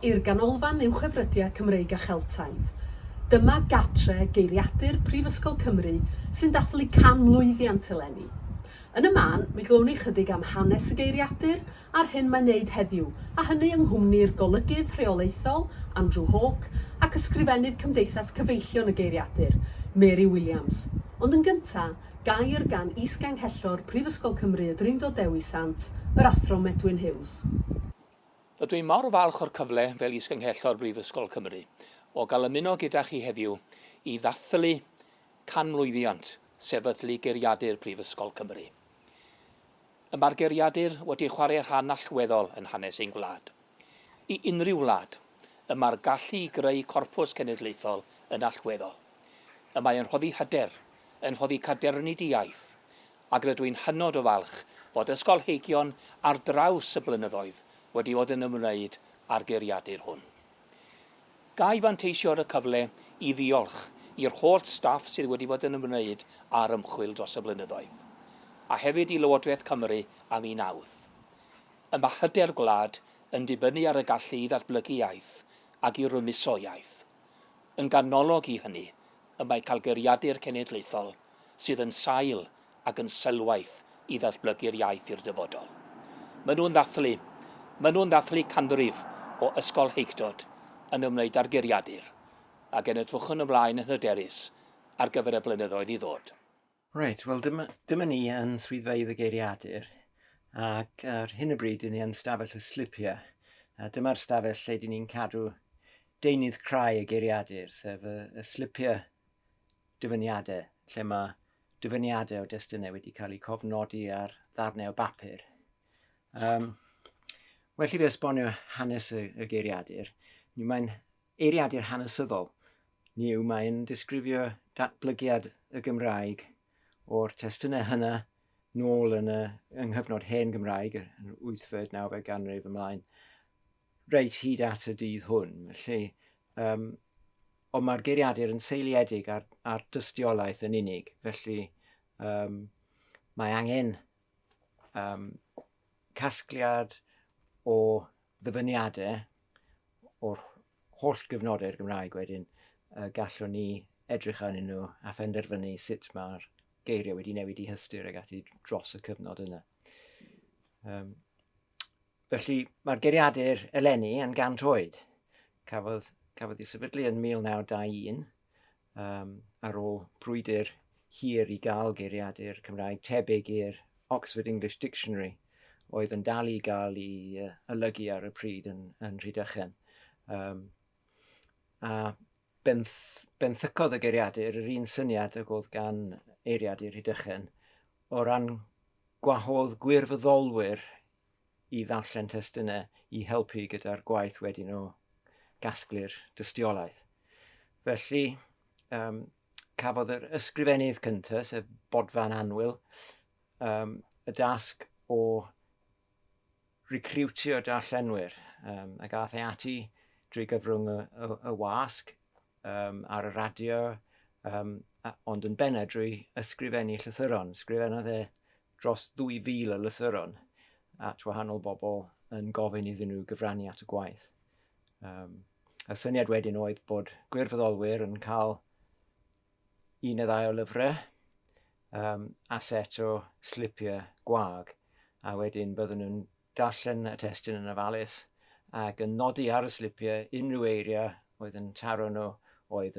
i'r ganolfan uwchhyfrydiau Cymreig a Cheltaidd. Dyma gartre geiriadur Prifysgol Cymru sy'n dathlu canmlwyddiant eleni. Yn y man, mi glwn ni chydig am hanes y geiriadur a'r hyn mae'n wneud heddiw, a hynny yng nghwmni'r golygydd rheolaethol Andrew Hawke ac ysgrifennydd Cymdeithas Cyfeillion y geiriadur, Mary Williams. Ond yn gyntaf, gair gan is-ganghellor Prifysgol Cymru y Drindod Dewi Sant, yr athro Medwyn Hughes. Rydw i'n mawr falch o'r cyfle fel is-ganghellor Brifysgol Cymru o gael ymuno gyda chi heddiw i ddathlu canmlwyddiant sefydlu geiriadur Prifysgol Cymru. Mae'r geiriadur wedi chwarae rhan allweddol yn hanes ein gwlad. I unrhyw wlad, mae'r gallu i greu corpws cenedlaethol yn allweddol. Mae'n rhoddi hyder, yn rhoddi cadernid i iaith, ac rydw i'n hynod o falch bod ysgolheigion ar draws y blynyddoedd wedi bod yn ymwneud â'r geiriadur hwn. Gai fanteisio'r y cyfle i ddiolch i'r holl staff sydd wedi bod yn ymwneud â'r ymchwil dros y blynyddoedd, a hefyd i Lywodraeth Cymru am ei nawdd. Mae hyder gwlad yn dibynnu ar y gallu i ddatblygu iaith ac i rymuso iaith. Yn ganolog i hynny, mae cael geiriadur cenedlaethol sydd yn sail ac yn sylwaith i ddatblygu'r iaith i'r dyfodol. Maen nhw'n ddathlu canrif o ysgolheictod yn ymwneud â'r geiriadur, ac yn edrychwn ymlaen yn hyderus ar gyfer y blynyddoedd i ddod. Reit, wel dyma ni yn swyddfeydd y geiriadur, ac ar hyn o bryd ni yn stafell y slipiau. Dyma'r stafell lle dyn ni'n cadw deunydd crau y geiriadur, sef y slipiau dyfyniadau, lle mae dyfyniadau o destunau wedi cael eu cofnodi ar ddarnau o bapur. Well i fi esbonio hanes y geiriadur. Mae'n eiriadur hanesyddol. Mae'n disgrifio datblygiad y Gymraeg o'r testunau hynna nôl yng nghyfnod hen Gymraeg, yn 8fed, 9fed ganrif ymlaen, reit hyd at y dydd hwn. Felly, ond mae'r geiriadur yn seiliedig ar dystiolaeth yn unig. Felly, mae angen casgliad o ddyfyniadau o'r holl gyfnodau'r Gymraeg wedyn, gallwn ni edrych arnyn nhw a phenderfynu sut mae'r geiriau wedi newid i hystyr ag ati dros y cyfnod yna. Felly mae'r geiriadur eleni yn 100 oed. Cafodd ei sefydlu yn 1921 ar ôl brwydr hir i gael geiriadur Cymraeg tebyg i'r Oxford English Dictionary oedd yn dal i gael ei olygu ar y pryd yn Rhydychen. A benthycodd y geiriadur yr un syniad ag oedd gan eiriadur Rhydychen o ran gwahodd gwirfoddolwyr i ddarllen testunau i helpu gyda'r gwaith wedyn o gasglu'r dystiolaeth. Felly, cafodd yr ysgrifennydd cyntaf, sef Bodfan Anwyl, y dasg o recriwtio darllenwyr, a gath ei ati drwy gyfrwng y wasg, ar y radio, ond yn benna drwy ysgrifennu llythyron. Ysgrifennodd e dros 2,000 o lythyron at wahanol bobl yn gofyn iddyn nhw gyfrannu at y gwaith. Y syniad wedyn oedd bod gwirfoddolwyr yn cael 1 neu 2 o lyfrau a set o slipiau gwag, a wedyn byddwn nhw'n darllen y testun yn ofalus ac yn nodi ar y slipiau unrhyw eiriau oedd yn taro nhw oedd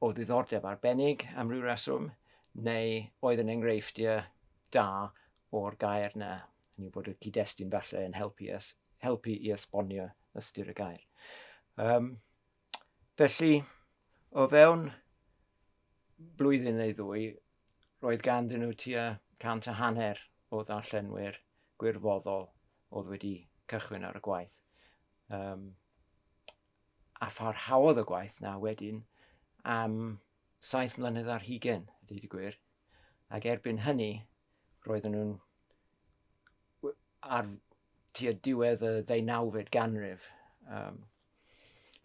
o ddiddordeb arbennig am ryw reswm, neu oedd yn enghreifftiau da o'r gair yna. Hynny yw bod y cyd-destun falle yn helpu i esbonio ystyr y gair. Felly, o fewn blwyddyn neu ddwy, roedd ganddyn nhw tua 150 o ddarllenwyr gwirfoddol oedd wedi cychwyn ar y gwaith. A pharhaodd y gwaith na wedyn am 7 mlynedd ar 20, a dweud y gwir. Ac erbyn hynny, roedden nhw'n ar tua diwedd y 19fed ganrif.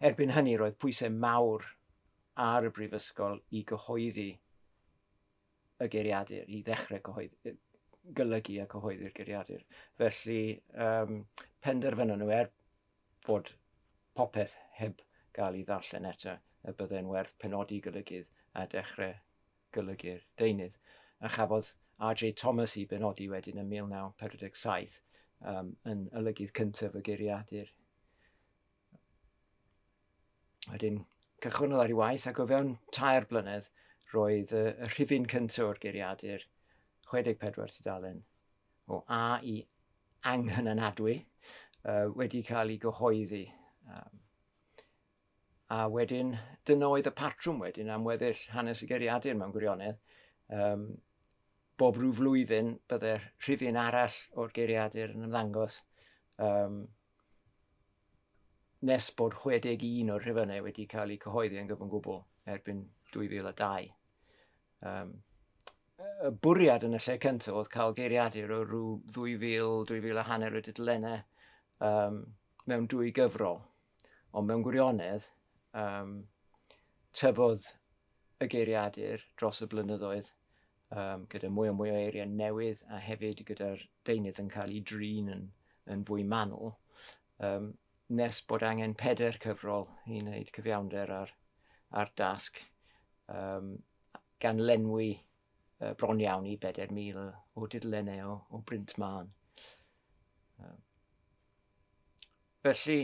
Erbyn hynny, roedd pwysau mawr ar y brifysgol i gyhoeddi y geiriadur, i ddechrau golygu a cyhoeddi'r geiriadur. Felly, penderfynon nhw fod popeth heb gael ei ddarllen eto, y byddai'n werth penodi golygydd a dechrau golygu'r deunydd. A chafodd R.J. Thomas i benodi wedyn yn 1947 yn olygydd cyntaf y geiriadur. Wedyn cychwynodd ar ei waith ac o fewn 3 blynedd roedd y rhifin cyntaf o'r geiriadur 64 tudalen o A i anghynanadwy wedi cael ei gyhoeddi. A wedyn dyna oedd y patrwm wedyn am weddill hanes y geiriadur mewn gwirionedd. Bob rhyw flwyddyn byddai'r rhifin arall o'r geiriadur yn ymddangos nes bod 61 o'r rhifynnau wedi cael eu cyhoeddi yn gyfan gwbl erbyn 2002. Y bwriad yn y lle cyntaf oedd cael geiriadur o rhyw 2,000 o dudalennau mewn 2 gyfrol. Ond mewn gwirionedd, tyfodd y geiriadur dros y blynyddoedd gyda mwy o eiriau newydd a hefyd gyda'r deunydd yn cael ei drin yn fwy manwl, nes bod angen 4 cyfrol i wneud cyfiawnder ar dasg gan lenwi bron iawn i 4,000 o dudalennau o brint mân. Felly,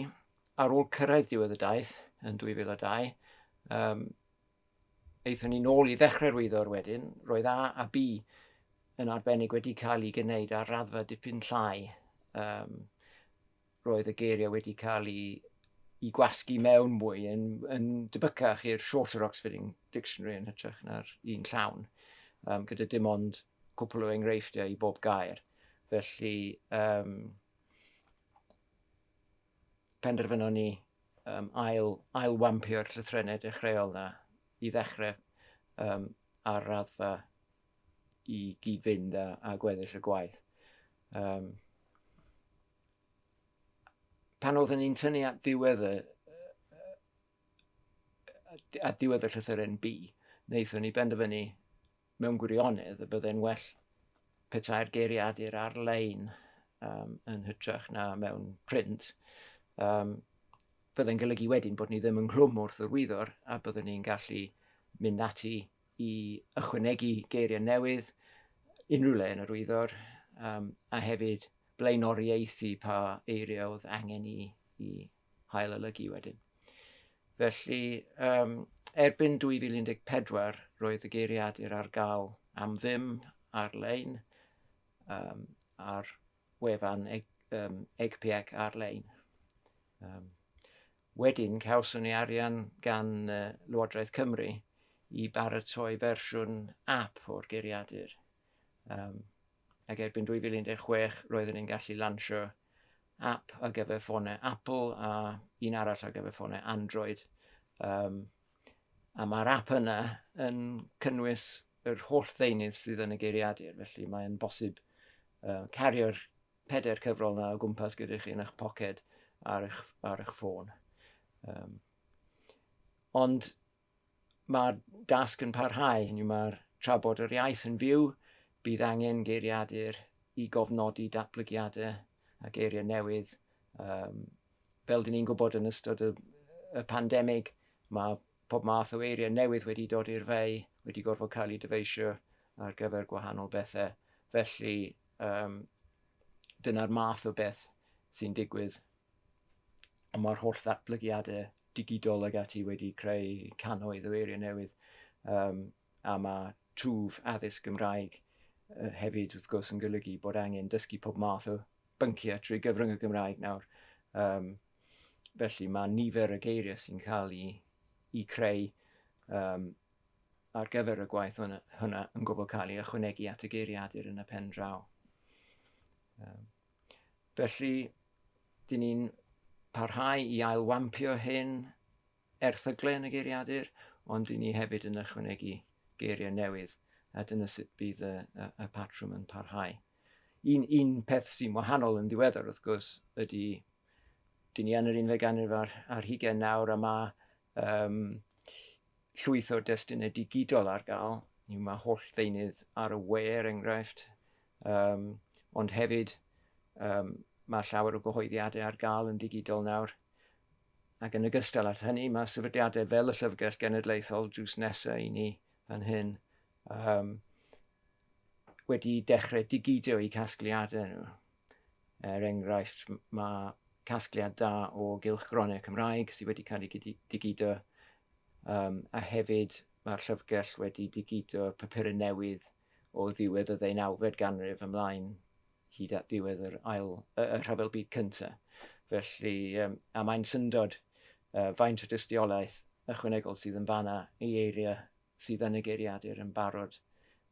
ar ôl cyrraedd diwedd y daith yn 2002, eithon ni nôl i ddechrau rwyddo'r wedyn, roedd A a B yn arbennig wedi cael ei gwneud ar raddfa dipyn llai. Roedd y geiriau wedi cael ei gwasgu mewn mwy yn debycach i'r Shorter Oxford Dictionary yn hytrach na'r un llawn, gyda dim ond cwpl o enghreifftiau i bob gair. Felly, penderfynon ni ail-wampio'r llythrennau dechreuol na i ddechrau ar raddfa i gyd-fynd a gweddill y gwaith. Pan oedden ni'n tynnu at diwedd y llythyren B, wnaethon ni benderfynu mewn gwirionedd y byddai'n well petai'r geiriadur ar-lein yn hytrach na mewn print. Byddai'n golygu wedyn bod ni ddim yn clwm wrth yr wyddor a byddwn ni'n gallu mynd ati i ychwanegu geiriau newydd unrhyw le yn yr wyddor a hefyd blaenoriaethu pa eiriau oedd angen i hael olygu wedyn. Felly, erbyn 2014 roedd y geiriadur ar gael am ddim ar-lein ar wefan EGPEC ar-lein. Wedyn, cawson ni arian gan Lywodraeth Cymru i baratoi fersiwn app o'r geiriadur. Ac erbyn 2016 roedden ni'n gallu lansio app ar gyfer ffonau Apple a un arall ar gyfer ffonau Android. A mae'r app yna yn cynnwys yr holl ddeunydd sydd yn y geiriadur, felly mae'n bosib cario'r 4 cyfrol yna o gwmpas gyda chi yn eich poced ar eich ffôn. Ond mae'r dasg yn parhau, mae'r trafod yr iaith yn fyw, bydd angen geiriadur i gofnodi datblygiadau a geiriau newydd. Fel dyn ni'n gwybod yn ystod y pandemig, mae pob math o eiriau newydd wedi dod i'r fei, wedi gorfod cael ei dyfeisio ar gyfer gwahanol bethau. Felly, dyna'r math o beth sy'n digwydd. Ond mae'r holl ddatblygiadau digidol ag ati wedi creu cannoedd o eiriau newydd. A mae twf addysg Gymraeg hefyd wrth gwrs yn golygu bod angen dysgu pob math o bynciau trwy gyfrwng y Gymraeg nawr. Felly mae nifer y geiriau sy'n cael i creu ar gyfer y gwaith hwnna yn gwybod cael ei ychwanegu at y geiriadur yn y pen draw. Felly, dyn ni'n parhau i ail-wampio hyn erthyglau yn y geiriadur, ond dyn ni hefyd yn ychwanegu geiriau newydd, a dyna sut bydd y patrwm yn parhau. Un peth sy'n wahanol yn ddiweddar, wrth gwrs, ydy dyn ni yn yr 11 ganrif ar 20 nawr, a mae llwyth o'r destunau digidol ar gael. Mae holl ddeunydd ar y we, enghraifft, ond hefyd mae llawer o gyhoeddiadau ar gael yn digidol nawr. Ac yn ogystal at hynny, mae sefydliadau fel y Llyfrgell Genedlaethol drws nesaf i ni fan hyn wedi dechrau digidio i casgliadau nhw. Enghraifft, mae casgliad da o gylchgronau Cymraeg sydd wedi cael ei digido, a hefyd mae'r Llyfrgell wedi digido papurau newydd o ddiwedd y 19fed ganrif ymlaen hyd at ddiwedd y Rhyfel Byd Cyntaf. Felly, a mae'n syndod faint o dystiolaeth ychwanegol sydd yn fanna i eiriau sydd yn y geiriadur yn barod.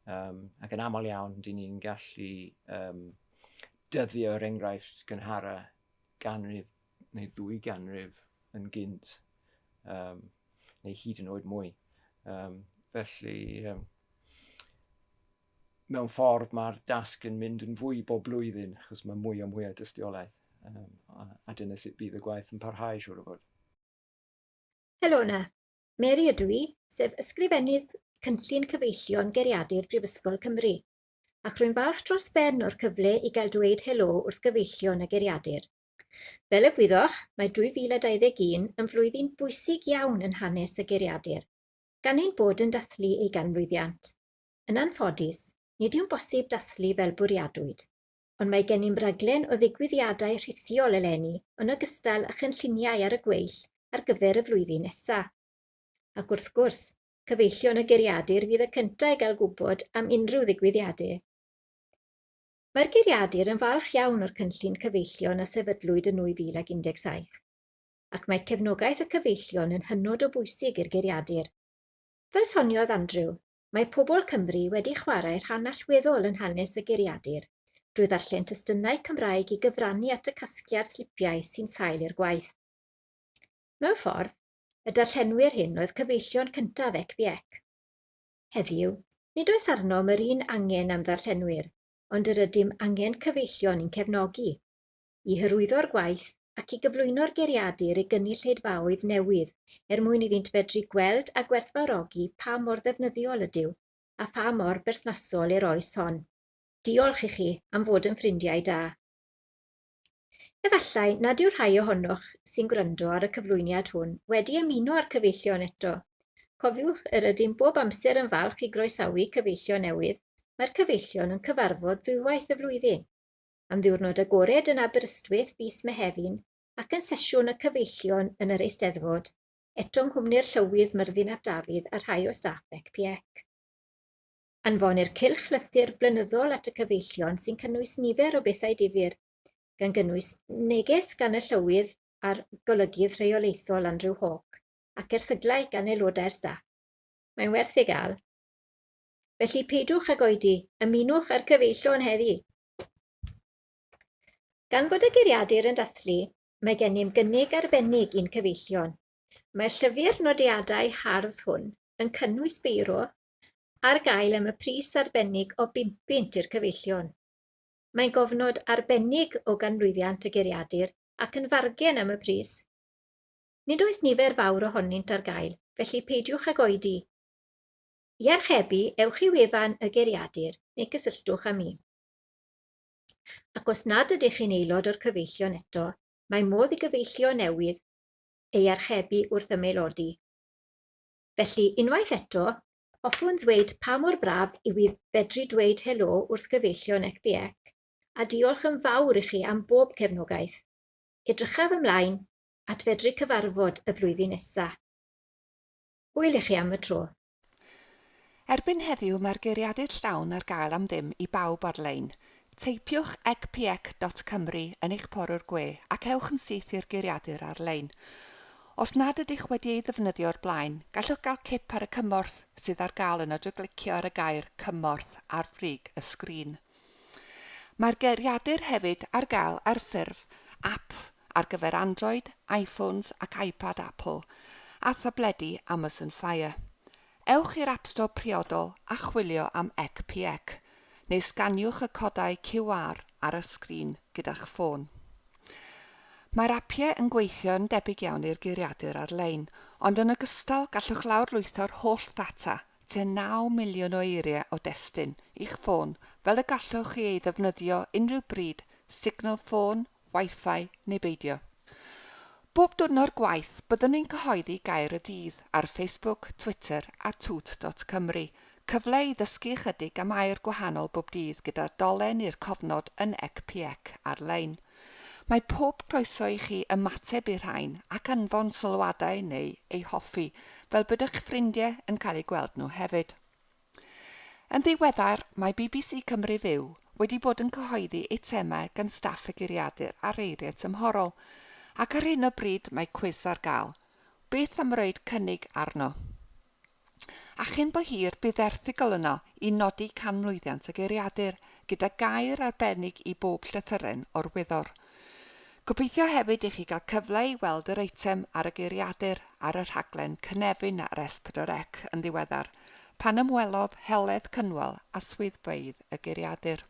Ac yn aml iawn, dyn ni'n gallu dyddio'r enghraifft gynhara ganrif neu 2 ganrif yn gynt, neu hyd yn oed mwy. Felly, mewn ffordd mae'r dasg yn mynd yn fwy bob blwyddyn, achos mae mwy o dystiolaeth. A dyna sut bydd y gwaith yn parhau, siŵr o fod. Helo na, Mary ydw i, sef ysgrifennydd cynllun cyfeillio'n geiriadur Prifysgol Cymru, ac rwy'n falch dros ben o'r cyfle i gael dweud helo wrth gyfeillion y geiriadur. Fel y gwyddoch, mae 2021 yn flwyddyn bwysig iawn yn hanes y geiriadur, gan ein bod yn dathlu ei ganmlwyddiant. Yn anffodus, nid yw'n bosib dathlu fel bwriadwyd, ond mae gen i'n raglen o ddigwyddiadau rhithiol eleni yn ogystal â chynlluniau ar y gweill ar gyfer y flwyddyn nesaf. Ac wrth gwrs, cyfeillion y geiriadur fydd y cyntaf i gael gwybod am unrhyw ddigwyddiadau. Mae'r geiriadur yn falch iawn o'r cynllun cyfeillion a sefydlwyd yn 2017, ac mae cefnogaeth y cyfeillion yn hynod o bwysig i'r geiriadur. Fel soniodd Andrew, mae pobl Cymru wedi chwarae rhan allweddol yn hanes y geiriadur drwy ddarllen testunau Cymraeg i gyfrannu at y casgliad slipiau sy'n sail i'r gwaith. Mewn ffordd, y darllenwyr hyn oedd cyfeillion cyntaf ECPIEC. Heddiw, nid oes arnom yr un angen am ddarllenwyr, ond yr ydym angen cyfeillion i'n cefnogi, i hyrwyddo'r gwaith ac i gyflwyno'r geiriadur i gynulleidfaoedd newydd mwyn iddynt fedru gweld a gwerthfawrogi pa mor ddefnyddiol ydyw a pa mor berthnasol i'r oes hon. Diolch i chi am fod yn ffrindiau da. Efallai nad yw'r rhai ohonoch sy'n gwrando ar y cyflwyniad hwn wedi ymuno â'r cyfeillion eto. Cofiwch yr ydym bob amser yn falch i groesawu cyfeillio newydd, mae'r cyfeillion yn cyfarfod ddwywaith y flwyddyn, am ddiwrnod agored yn Aberystwyth fis Mehefin ac yn sesiwn y cyfeillion yn yr Eisteddfod, eto yng Nghwmni'r Llywydd Myrddin ap Dafydd a rhai o staff ECPIEC. Anfonir cylch lythyr blynyddol at y cyfeillion sy'n cynnwys nifer o bethau difyr, gan gynnwys neges gan y Llywydd a'r golygydd rheolaethol Andrew Hawke ac erthyglau gan aelodau'r staff. Mae'n werth ei gael. Felly peidwch ag oedi, ymunwch ar cyfeillion heddi. Gan bod y geiriadur yn dathlu, mae gennym gynnig arbennig i'n cyfeillion. Mae'r llyfr nodiadau hardd hwn yn cynnwys beiro ar gael am y pris arbennig o 50 i'r cyfeillion. Mae'n gofnod arbennig o ganmlwyddiant y geiriadur ac yn fargen am y pris. Nid oes nifer fawr ohonynt ar gael, felly peidiwch ag oedi. I archebu, ewch i wefan y geiriadur neu gysylltwch â mi. Ac os nad ydych chi'n aelod o'r cyfeillion eto, mae modd i gyfeillio newydd ei archebu wrth ymaelodi. Felly, unwaith eto, hoffwn ddweud pa mor braf yw i fedru dweud helo wrth gyfeillio'n ECPIEC, a diolch yn fawr i chi am bob cefnogaeth. Edrychaf ymlaen at fedru cyfarfod y flwyddyn nesaf. Hwyl i chi am y tro. Erbyn heddiw mae'r geiriadur llawn ar gael am ddim i bawb ar-lein. Teipiwch ecpiec.cymru yn eich porwr gwe ac ewch yn syth i'r geiriadur ar-lein. Os nad ydych wedi ei ddefnyddio o'r blaen, gallwch gael cip ar y cymorth sydd ar gael yn o glicio ar y gair cymorth ar brig y sgrin. Mae'r geiriadur hefyd ar gael ar ffurf app ar gyfer Android, iPhones ac iPad Apple a thabledi Amazon Fire. Ewch i'r App Store priodol a chwilio am ECPIEC, neu sganiwch y codau QR ar y sgrin gyda'ch ffôn. Mae'r apiau yn gweithio yn debyg iawn i'r geiriadur ar-lein, ond yn ogystal gallwch lawrlwytho'r holl ddata, tua 9 miliwn o eiriau o destun, i'ch ffôn, fel y gallwch chi ei ddefnyddio unrhyw bryd, signal ffôn, Wi-Fi neu beidio. Bob diwrnod gwaith byddwn ni'n cyhoeddi gair y dydd ar Facebook, Twitter a twt.cymru. Cyfle i ddysgu chydig am air gwahanol bob dydd gyda dolen i'r cofnod yn ec ar-lein. Mae pob croeso i chi ymateb i'r rhain ac anfon sylwadau neu ei hoffi, fel bydd eich ffrindiau yn cael eu gweld nhw hefyd. Yn ddiweddar, mae BBC Cymru Fyw wedi bod yn cyhoeddi eitemau gan staff y geiriadur ar eiriau tymhorol, ac ar hyn o bryd mae cwis ar gael. Beth am roed cynnig arno? A chyn bo hir bydd erthigol yno i nodi canmlwyddiant y geiriadur, gyda gair arbennig i bob llythyren o'r wyddor. Gobeithio hefyd i chi gael cyfle i weld yr eitem ar y geiriadur ar y rhaglen Cynefin ar S4C yn ddiweddar, pan ymwelodd Heledd Cynwal a swyddfeydd y geiriadur.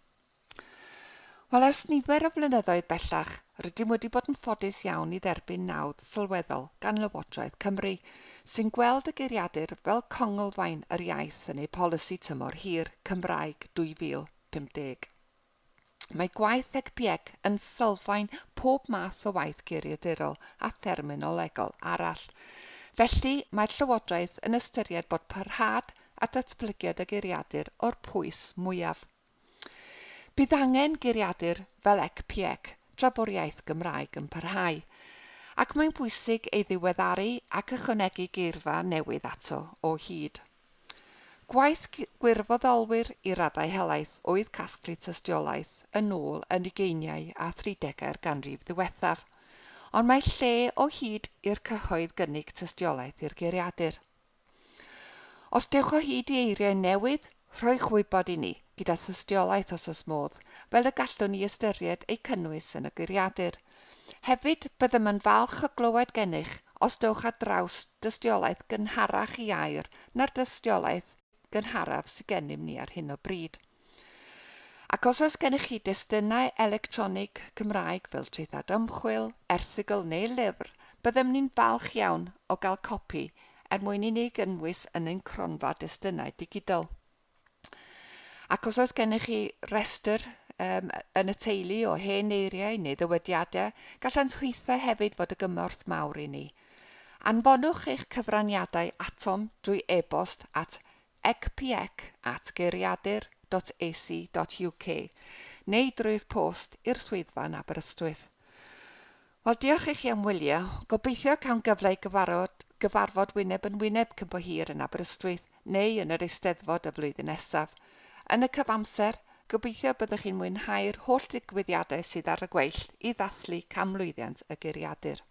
Wel, ers nifer o flynyddoedd bellach, rydym wedi bod yn ffodus iawn i dderbyn nawdd sylweddol gan Lywodraeth Cymru, sy'n gweld y geiriadur fel congolfaen yr iaith yn ei polisi tymor hir Cymraeg 2050. Mae gwaith ec yn sylfaen pob math o waith geiriadurol a therminolegol arall. Felly mae'r Llywodraeth yn ystyried bod parhad at datblygiad y geiriadur o'r pwys mwyaf. Bydd angen geiriadur fel ec tra bo'r iaith Gymraeg yn parhau, ac mae'n bwysig ei ddiweddaru ac ychwanegu geirfa newydd ato o hyd. Gwaith gwirfoddolwyr i raddau helaeth oedd casglu tystiolaeth yn ôl yn ugeiniau a 30au'r ganrif ddiwethaf, ond mae lle o hyd i'r cyhoedd gynnig tystiolaeth i'r geiriadur. Os dewch o hyd i eiriau newydd, rhoi'ch wybod i ni gyda tystiolaeth os oes modd, fel y gallwn ni ystyried ei cynnwys yn y geiriadur. Hefyd byddem yn falch o glywed gennych os dewch ar draws dystiolaeth gynharach i air na'r dystiolaeth gynharaf sydd gennym ni ar hyn o bryd. Ac os oes gennych chi destunau electronig Cymraeg fel traethawd ymchwil, erthygl neu lyfr, byddem ni'n falch iawn o gael copi mwyn i ni gynnwys yn ein cronfa destunau digidol. Ac os oes gennych chi restr yn y teulu o hen eiriau neu ddywediadau, gallant hwythau hefyd fod y gymorth mawr i ni. Anfonwch eich cyfraniadau atom drwy e-bost at ecpiec@geiriadur.ac.uk neu drwy'r post i'r swyddfa yn Aberystwyth. Wel, diolch i chi am wylio. Gobeithio cael gyfle i gyfarfod wyneb yn wyneb cyn bo hir yn Aberystwyth neu yn yr Eisteddfod y flwyddyn nesaf. Yn y cyfamser, gobeithio byddwch chi'n mwynhau'r holl ddigwyddiadau sydd ar y gweill i ddathlu camlwyddiant y geiriadur.